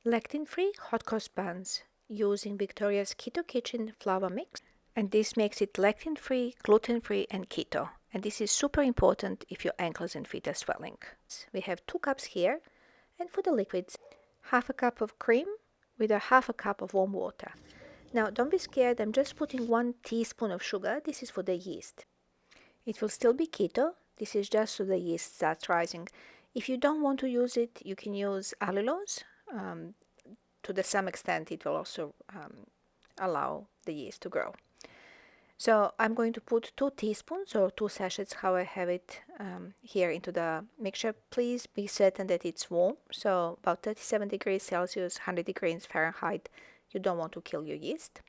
lectin-free hot cross buns using Victoria's Keto Kitchen flour mix, and this makes it lectin-free, gluten-free, and keto. And this is super important if your ankles and feet are swelling. We have 2 cups here, and for the liquids, half a cup of cream with a half a cup of warm water. Now don't be scared, I'm just putting 1 teaspoon of sugar. This is for the yeast. It will still be keto. This is just so the yeast starts rising. If you don't want to use it, you can use allulose. To some extent, it will also allow the yeast to grow. So I'm going to put 2 teaspoons or 2 sachets, how I have it here, into the mixture. Please be certain that it's warm, so about 37 degrees Celsius, 100 degrees Fahrenheit. You don't want to kill your yeast.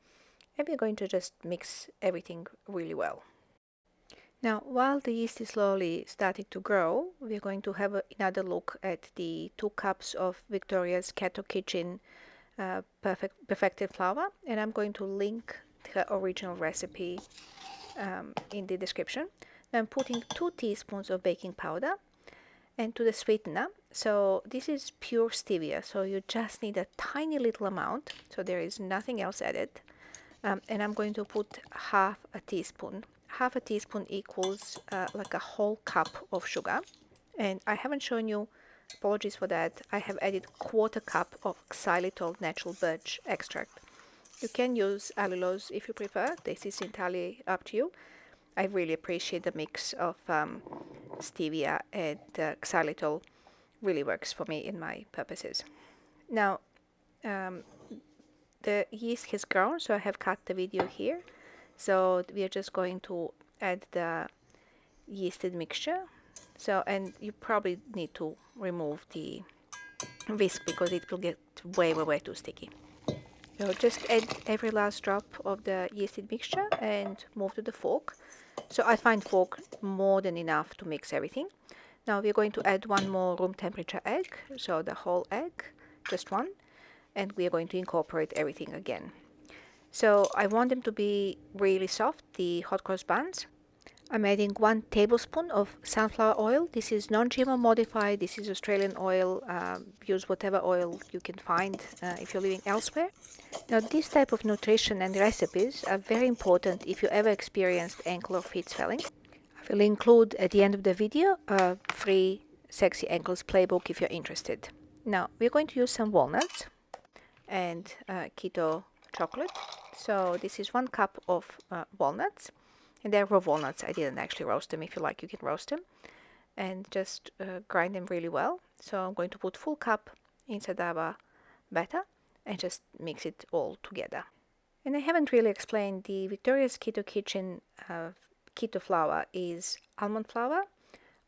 And we're going to just mix everything really well. Now, while the yeast is slowly starting to grow, we're going to have another look at the 2 cups of Victoria's Keto Kitchen perfected flour, and I'm going to link her original recipe in the description. Now I'm putting 2 teaspoons of baking powder, and to the sweetener, so this is pure stevia, so you just need a tiny little amount, so there is nothing else added. And I'm going to put half a teaspoon. Half a teaspoon equals like a whole cup of sugar. And I haven't shown you, apologies for that, I have added 1/4 cup of xylitol natural birch extract. You can use allulose if you prefer. This is entirely up to you. I really appreciate the mix of stevia and xylitol. Really works for me in my purposes. Now, the yeast has grown, so I have cut the video here. So we are just going to add the yeasted mixture. So, and you probably need to remove the whisk because it will get way too sticky. So just add every last drop of the yeasted mixture and move to the fork. So I find fork more than enough to mix everything. Now we're going to add 1 more room temperature egg, so the whole egg, just 1, and we are going to incorporate everything again. So I want them to be really soft, the hot cross buns. I'm adding 1 tablespoon of sunflower oil. This is non-GMO modified. This is Australian oil. Use whatever oil you can find if you're living elsewhere. Now, this type of nutrition and recipes are very important if you ever experienced ankle or feet swelling. I will include at the end of the video a free Sexy Ankles playbook if you're interested. Now, we're going to use some walnuts and keto chocolate. So this is 1 cup of walnuts. And they're raw walnuts. I didn't actually roast them. If you like, you can roast them. And just grind them really well. So I'm going to put full cup inside our batter and just mix it all together. And I haven't really explained the Victoria's Keto Kitchen keto flour is almond flour,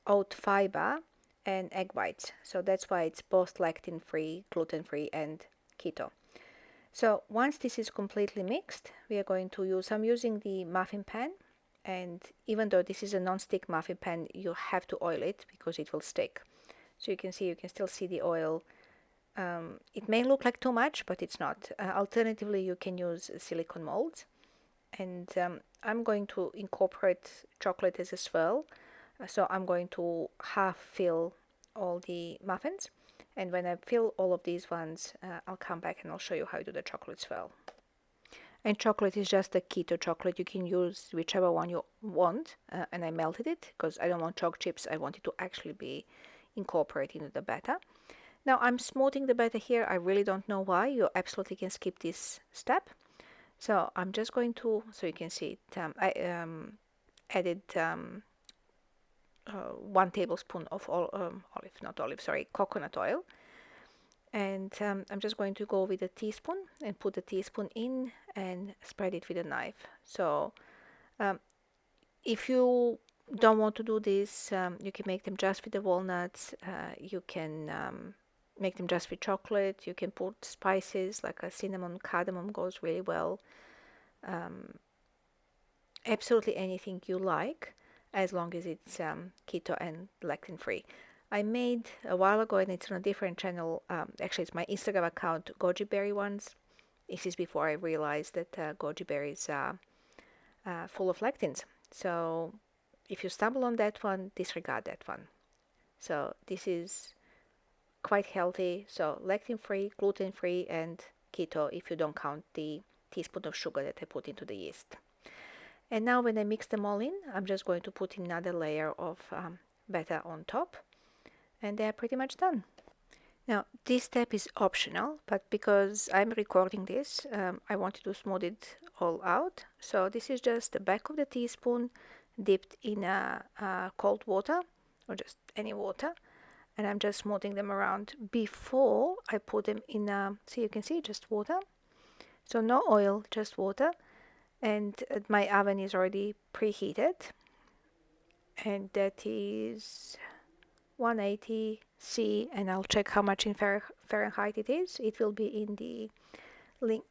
oat fiber, and egg whites. So that's why it's both lectin-free, gluten-free, and keto. So once this is completely mixed, we are going to use, I'm using the muffin pan. And even though this is a non-stick muffin pan, you have to oil it because it will stick. So you can still see the oil. It may look like too much, but it's not. Alternatively, you can use silicone molds. And I'm going to incorporate chocolate as a swirl. So I'm going to half fill all the muffins. And when I fill all of these ones, I'll come back and I'll show you how to do the chocolate swirl. And chocolate is just a keto chocolate. You can use whichever one you want. And I melted it because I don't want choc chips. I want it to actually be incorporated into the batter. Now I'm smoothing the batter here. I really don't know why. You absolutely can skip this step. So I'm just going to, so you can see it, I added 1 tablespoon of coconut oil. And I'm just going to go with a teaspoon and put the teaspoon in and spread it with a knife. So if you don't want to do this, you can make them just with the walnuts. You can make them just with chocolate. You can put spices like a cinnamon, cardamom goes really well. Absolutely anything you like, as long as it's keto and lectin free. I made a while ago, and it's on a different channel. Actually, it's my Instagram account, goji berry ones. This is before I realized that goji berries are full of lectins. So if you stumble on that one, disregard that one. So this is quite healthy. So lectin-free, gluten-free, and keto if you don't count the teaspoon of sugar that I put into the yeast. And now when I mix them all in, I'm just going to put another layer of batter on top, and they're pretty much done. Now, this step is optional, but because I'm recording this, I wanted to smooth it all out. So this is just the back of the teaspoon dipped in cold water, or just any water, and I'm just smoothing them around before I put them in, so you can see just water. So no oil, just water, and my oven is already preheated, and that is 180 C, and I'll check how much in Fahrenheit it is. It will be in the link,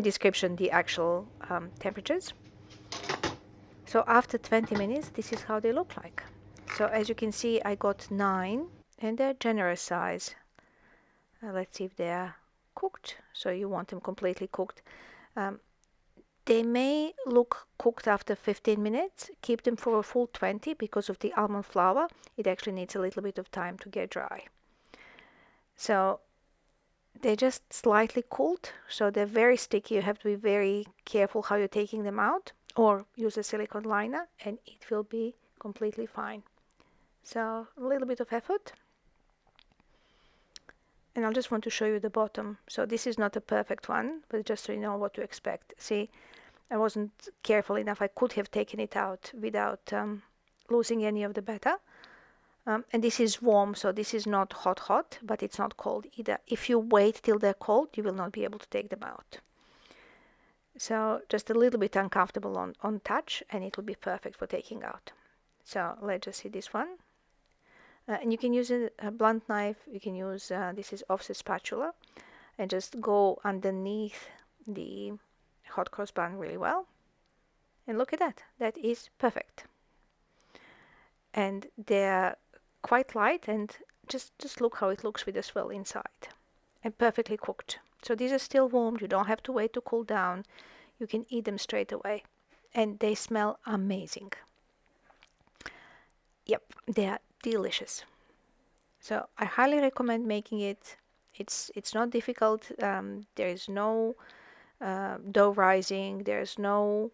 description, the actual temperatures. So after 20 minutes, this is how they look like. So as you can see, I got 9, and they're generous size. Let's see if they're cooked. So you want them completely cooked. They may look cooked after 15 minutes. Keep them for a full 20 because of the almond flour. It actually needs a little bit of time to get dry. So they're just slightly cooled, so they're very sticky. You have to be very careful how you're taking them out, or use a silicone liner and it will be completely fine. So a little bit of effort. And I just want to show you the bottom. So this is not a perfect one, but just so you know what to expect. See, I wasn't careful enough. I could have taken it out without losing any of the batter. And this is warm, so this is not hot, but it's not cold either. If you wait till they're cold, you will not be able to take them out. So just a little bit uncomfortable on touch, and it will be perfect for taking out. So let's just see this one. And you can use a blunt knife. You can use, this is offset spatula, and just go underneath the hot cross bun really well. And look at that. That is perfect. And they're quite light, and just look how it looks with the swirl inside, and perfectly cooked. So these are still warm. You don't have to wait to cool down. You can eat them straight away, and they smell amazing. Yep, they are delicious. So I highly recommend making it. It's not difficult. There is no dough rising. There's no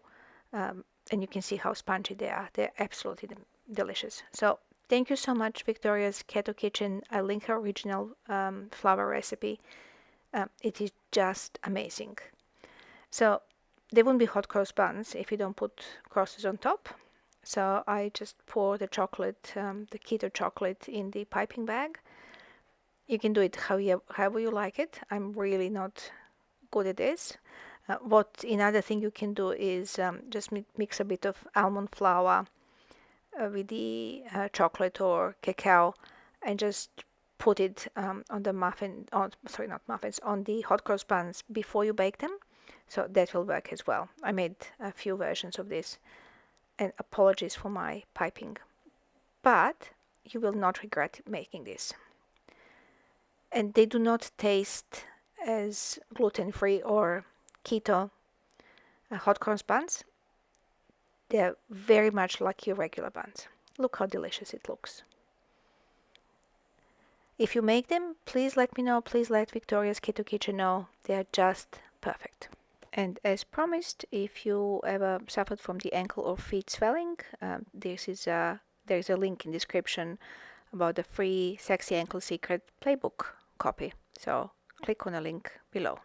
and you can see how spongy they are. They're absolutely delicious. So thank you so much, Victoria's Keto Kitchen. I link her original flour recipe. It is just amazing. So they wouldn't be hot cross buns if you don't put crosses on top. So I just pour the chocolate, the keto chocolate, in the piping bag. You can do it however you like it. I'm really not good at this. Another thing you can do is just mix a bit of almond flour with the chocolate or cacao, and just put it on the on the hot cross buns before you bake them. So that will work as well. I made a few versions of this, and apologies for my piping, but you will not regret making this. And they do not taste as gluten-free or keto hot cross buns. They're very much like your regular buns. Look how delicious it looks. If you make them, please let me know. Please let Victoria's Keto Kitchen know. They're just perfect. And as promised, if you ever suffered from the ankle or feet swelling, there is a link in description about the free Sexy Ankle Secret playbook copy. So click on the link below.